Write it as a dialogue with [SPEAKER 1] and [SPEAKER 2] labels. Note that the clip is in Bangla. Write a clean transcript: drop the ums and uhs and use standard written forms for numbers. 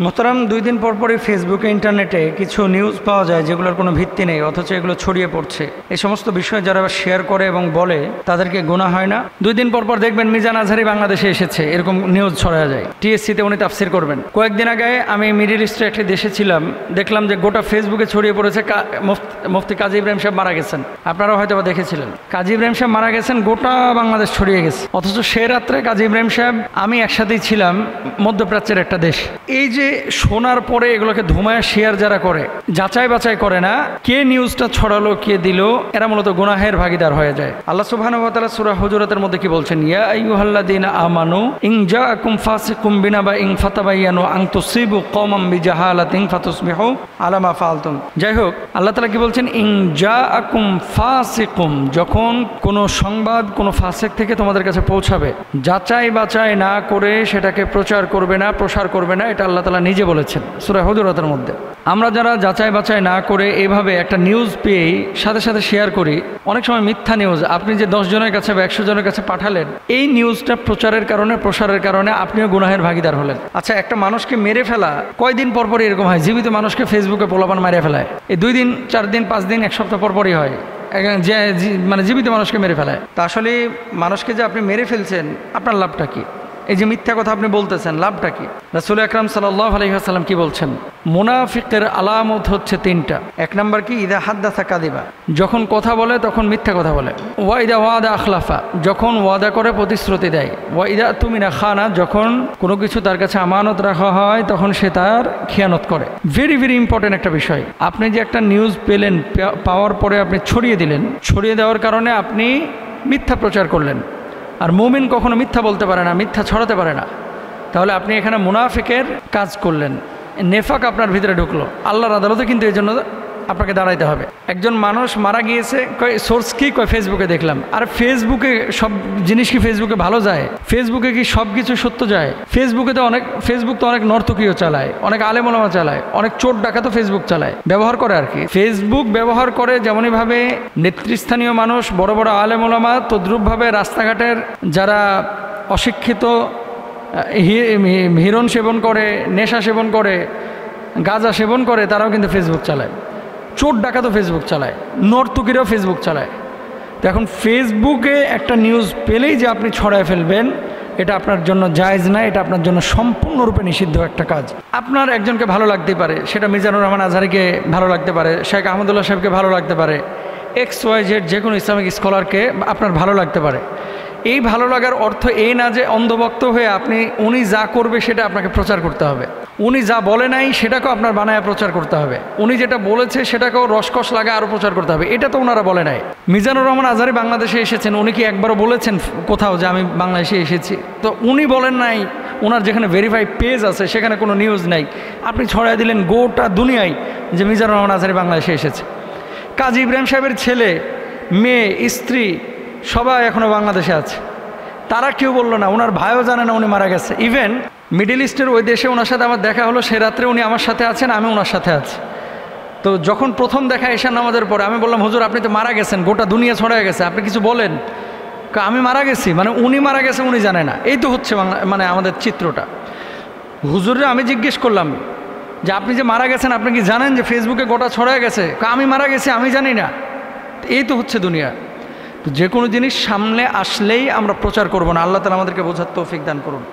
[SPEAKER 1] মোহতারাম, 2 দিন পর পরই ফেসবুকে ইন্টারনেটে কিছু নিউজ পাওয়া যায় যেগুলোর কোনো ভিত্তি নেই, অথচ এগুলো ছড়িয়ে পড়ছে। এই সমস্ত বিষয় যারা শেয়ার করে এবং বলে তাদেরকে গুনাহ হয় না? 2 দিন পর পর দেখবেন মিজান আজহারি বাংলাদেশে এসেছে, এরকম নিউজ ছড়ায় যায়। টিএসসিতে উনি তাফসির করবেন। কয়েকদিন আগে আমি মিডল ইস্টের একটি দেশে ছিলাম, দেখলাম যে গোটা ফেসবুকে ছড়িয়ে পড়েছে মুফতি কাজী ইব্রাহিম সাহেব মারা গেছেন। আপনারাও হয়তো দেখেছিলেন, কাজী ইব্রাহিম সাহেব মারা গেছেন, গোটা বাংলাদেশ ছড়িয়ে গেছে। অথচ সে রাত্রে কাজী ইব্রাহিম সাহেব আমি একসাথেই ছিলাম মধ্যপ্রাচ্যের একটা দেশ। এই যে শোনার পরে এগুলোকে ধুমায় শেয়ার যারা করে, যাচাই বাছাই করে না কে নিউজটা ছড়ালো কে দিল, এরা মূলত গুনাহের ভাগীদার হয়ে যায়। আল্লাহ সুবহানাহু ওয়া তাআলা সূরা হুজুরাতের মধ্যে কি বলছেন? ইয়া আইয়ুহাল্লাযীনা আমানু ইন জাআকুম ফাসিকুম বিনাবাইন ফাতাবায়ানু আন তুসিবু কওমান বিজাহালাতিন ফাতুসবিহু আলা মা ফাআলতুম। যাই হোক, আল্লাহ তাআলা কি বলছেন? ইন জাআকুম ফাসিকুম, যখন কোনো সংবাদ কোনো ফাসিক থেকে তোমাদের কাছে পৌঁছাবে, যাচাই বাছাই না করে সেটাকে প্রচার করবে না, প্রসার করবে না। এটা আল্লাহ তাআলা নিজে বলেছেন সূরা হুজুরাতের মধ্যে। আমরা যারা যাচাই বাছাই না করে এভাবে একটা নিউজ পেয়েই সাথে সাথে শেয়ার করি, অনেক সময় মিথ্যা নিউজ আপনি যে 10 জনের কাছে বা 100 জনের কাছে পাঠালেন, এই নিউজটা প্রচারের কারণে প্রসারের কারণে আপনিও গুনাহের ভাগীদার হলেন। আচ্ছা, একটা মানুষকে মেরে ফেলা কয়দিন পর পরই এরকম হয়? জীবিত মানুষকে ফেসবুকে পোলাপান মারিয়ে ফেলায়, এই 2 দিন 4 দিন 5 দিন 1 সপ্তাহ পর পরই হয়, মানে জীবিত মানুষকে মেরে ফেলায়। তা আসলে মানুষকে যে আপনি মেরে ফেলছেন, আপনার লাভটা কি? এই যে মিথ্যা কথা আপনি বলতেছেন, লাভটা কি? রাসূল আকরাম সাল্লাল্লাহু আলাইহি ওয়াসাল্লাম কি বলছেন? মুনাফিকের আলামত হচ্ছে 3টা। 1 নাম্বার কি? ইদা হাদ্দাসা কাযিবা, যখন কথা বলে তখন মিথ্যা কথা বলে। ওয়া ইদা ওয়াদা আখলাফা, যখন ওয়াদা করে প্রতিশ্রুতি দেয়। ওয়া ইদা তুমিনা খানা, যখন কোনো কিছু তার কাছে আমানত রাখা হয় তখন সে তার খেয়ানত করে। ভেরি ভেরি ইম্পর্টেন্ট একটা বিষয়। আপনি যে একটা নিউজ পেলেন, পাওয়ার পরে আপনি ছড়িয়ে দিলেন, ছড়িয়ে দেওয়ার কারণে আপনি মিথ্যা প্রচার করলেন। আর মুমিন কখনো মিথ্যা বলতে পারে না, মিথ্যা ছড়াতে পারে না। তাহলে আপনি এখানে মুনাফিকের কাজ করলেন, নেফাক আপনার ভিতরে ঢুকলো। আল্লাহর আদালতে কিন্তু এই জন্য আপনাকে দাঁড়াইতে হবে। একজন মানুষ মারা গিয়েছে, কয় সোর্স কি? কয় ফেসবুকে দেখলাম। আর ফেসবুকে সব জিনিস কি ফেসবুকে ভালো যায়? ফেসবুকে কি সব কিছু সত্য যায়? ফেসবুক তো অনেক নর্তকীয় চালায়, অনেক আলেম ওলামা চালায়, অনেক চোর ডাকাতও ফেসবুক চালায়, ব্যবহার করে আর কি। ফেসবুক ব্যবহার করে যেমনইভাবে নেতৃস্থানীয় মানুষ, বড় বড় আলেম ওলামা, তদ্রূপভাবে রাস্তাঘাটের যারা অশিক্ষিত হিরণ সেবন করে, নেশা সেবন করে, গাঁজা সেবন করে, তারাও কিন্তু ফেসবুক চালায়। চোর ডাকাতও ফেসবুক চালায়, নর্তকীরাও ফেসবুক চালায়। তো এখন ফেসবুকে একটা নিউজ পেলেই যে আপনি ছড়ায় ফেলবেন, এটা আপনার জন্য জায়েজ না, এটা আপনার জন্য সম্পূর্ণরূপে নিষিদ্ধ একটা কাজ। আপনার একজনকে ভালো লাগতেই পারে, সেটা মিজানুর রহমান আজহারিকে ভালো লাগতে পারে, শেখ আহমদুল্লাহ সাহেবকে ভালো লাগতে পারে, XYZ যে কোনো ইসলামিক স্কলারকে আপনার ভালো লাগতে পারে। এই ভালো লাগার অর্থ এই না যে অন্ধভক্ত হয়ে আপনি উনি যা করবে সেটা আপনাকে প্রচার করতে হবে, উনি যা বলে নাই সেটাকেও আপনার বানায় প্রচার করতে হবে, উনি যেটা বলেছে সেটাকেও রসকস লাগে আরও প্রচার করতে হবে। এটা তো ওনারা বলে নাই। মিজানুর রহমান আজহারি বাংলাদেশে এসেছেন, উনি কি একবারও বলেছেন কোথাও যে আমি বাংলাদেশে এসেছি? তো উনি বলেন নাই। ওনার যেখানে ভেরিফাই পেজ আছে সেখানে কোনো নিউজ নাই, আপনি ছড়াই দিলেন গোটা দুনিয়ায় যে মিজানুর রহমান আজহারি বাংলাদেশে এসেছে। কাজী ইব্রাহিম সাহেবের ছেলে, মেয়ে, স্ত্রী সবাই এখনও বাংলাদেশে আছে, তারা কেউ বললো না, ওনার ভাইও জানে না উনি মারা গেছে। ইভেন মিডল ইস্টের ওই দেশে ওনার সাথে আমার দেখা হলো, সে রাত্রে উনি আমার সাথে আছেন, আমি ওনার সাথে আছি। তো যখন প্রথম দেখা এশার নামাজের পরে আমি বললাম, হুজুর আপনি তো মারা গেছেন, গোটা দুনিয়া ছড়ায় গেছে, আপনি কিছু বলেন। আমি মারা গেছি মানে উনি মারা গেছে উনি জানে না। এই তো হচ্ছে মানে আমাদের চিত্রটা। হুজুরে আমি জিজ্ঞেস করলাম যে আপনি যে মারা গেছেন আপনি কি জানেন যে ফেসবুকে গোটা ছড়ায় গেছে? আমি মারা গেছি আমি জানি না। এই তো হচ্ছে দুনিয়া। তো যে কোনো জিনিস সামনে আসলেই আমরা প্রচার করব না। আল্লাহ তাআলা আমাদেরকে বোঝার তৌফিক দান করুন।